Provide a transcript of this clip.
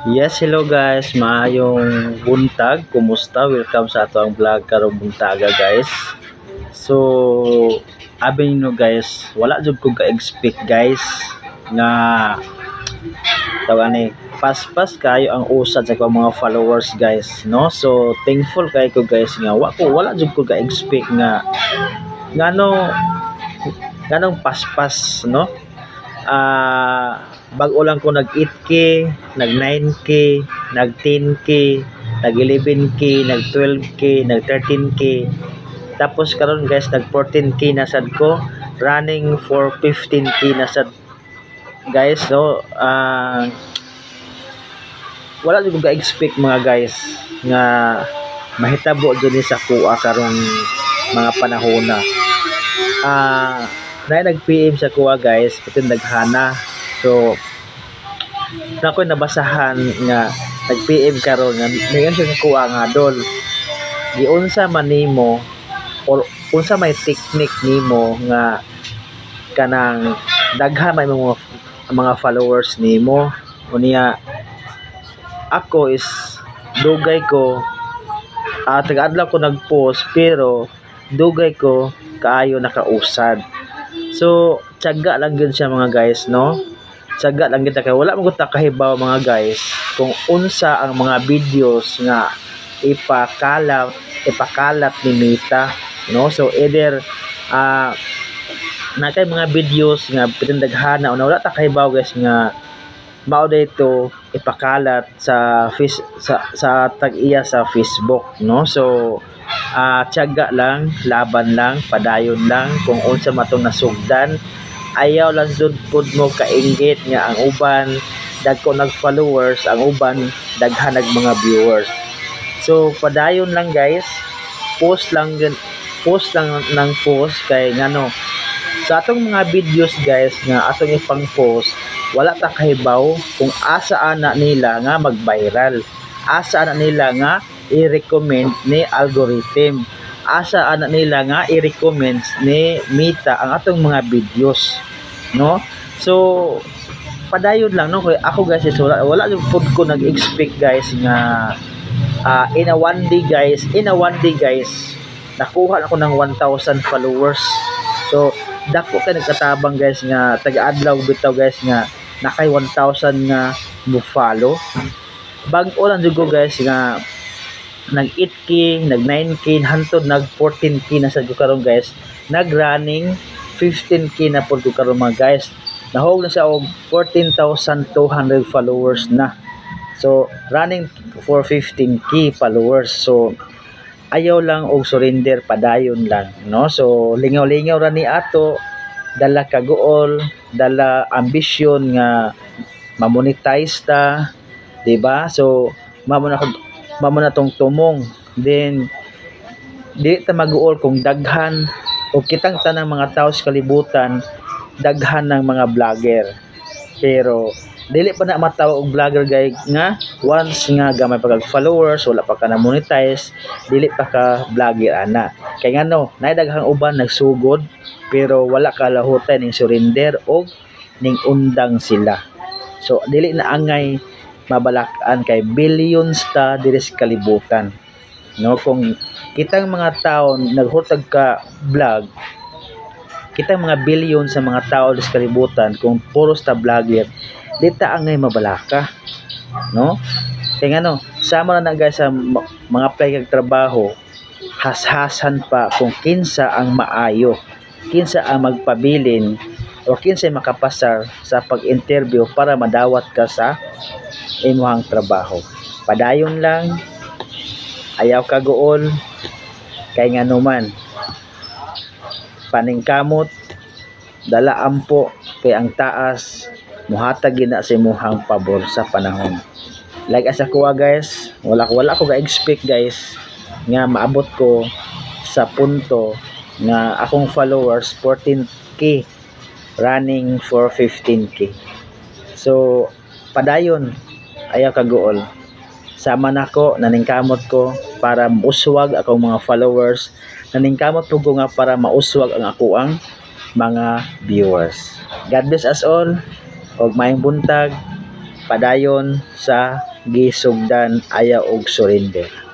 Yes, hello guys. Maayong buntag. Kumusta? Welcome sa ato ang vlog karong buntaga guys. So, abi no guys, wala jud ko ka-expect guys nga tawag ni fast kayo ang usad sa akong mga followers guys, no? So, thankful kay ko guys nga wala jud ko ka-expect nga ngano nganong paspas, no? Bago lang ko nag 8k, nag 9k, nag 10k, nag 11k, nag 12k, nag 13k. Tapos karon guys nag 14k na sad ko, running for 15k na sad guys. So wala jud ko ga-expect mga guys nga mahitabo jud ni sa kuha karong mga panahon na. Na nag-PM sa kuha guys, pati naghana. So na ko nabasahan nga nag-PM karon nga mayon siya kuha nga dol. Giunsa man nimo or unsa may technique nimo nga kanang daghan may mga followers nimo. Unya ako is dugay ko taga-adlaw ko nag-post pero dugay ko kaayo nakausad. So tiyaga lang gyud siya mga guys, no? Tiyaga lang kita kay wala mo ta kahibaw mga guys kung unsa ang mga videos nga ipakalat ni Mita, no? So either na kay mga videos nga pinandaghana o wala ta kahibaw guys nga mao dito ipakalat sa sa tag-iya sa Facebook, no? So tiyaga lang, laban lang, padayon lang kung unsa matong nasugdan. Ayaw lang jud pud mo kainggit nga ang uban dagko nag-followers, ang uban daghan nag mga viewers. So padayon lang guys, post lang ng post kay ngano sa atong mga videos guys nga atong ipang-post wala ta kahibaw kung asa ana nila nga mag-viral, asa ana nila nga i-recommend ni algorithm, asa ana nila nga i-recommend ni Mita ang atong mga videos, no? So padayon lang, no? Kaya ako guys is wala yung food ko nag-expect guys nga in a one day guys nakuha ako ng 1,000 followers. So dako kay nagkatabang guys nga taga-adlaw bitaw guys nga nakay 1,000 nga mo-follow. Bag-o lang jud ko guys nga nag 8k, nag 9k, hantod nag 14k na sad ko karon guys. Nag running 15k na pud ko karon mga guys. Nahog na siya og 14,200 followers na. So running for 15k followers. So ayaw lang og surrender, padayon lang, no? So lingaw-lingaw ra ni ato, dala kagool, dala ambisyon nga ma-monetize ta, di ba? So mamo na tong tumong. Then di ta maguol kung daghan o kitang tanang mga tao sa kalibutan daghan ng mga vlogger. Pero dili pa na matawa og vlogger gay nga once nga gamay pa kag followers wala pa ka na monetize dili pa ka vlogger ana. Kay ngano nay daghang uban nagsugod pero wala ka lahutan ning surrender og ning undang sila. So dili na angay mabalakan kay billions ta diri sa kalibutan, no? Kung kitang mga tao naghurtag ka vlog, kitang mga billion sa mga tao sa kalibutan kung puros ta vlogger di ta angay mabalaka, no? Kaya ngano sama na guys sa mga apply kag trabaho, hashasan pa kung kinsa ang maayo, kinsa ang magpabilin o kinsa makapasar sa pag-interview para madawat ka sa imuhang trabaho. Padayon lang, ayaw kagool, kay ngano man paningkamot, dala ampo kay ang taas muhatag gina sa imuhang pabor sa panahon. Like as ako guys, wala ko ga-expect guys nga maabot ko sa punto nga akong followers 14k running for 15k. So padayon, ayaw kagool. Sama nako, naningkamot ko para mauswag akong mga followers, naningkamot po ko nga para mauswag ang akoang mga viewers. God bless us all og maayong buntag. padayon sa gisugdan ayaw og surrender.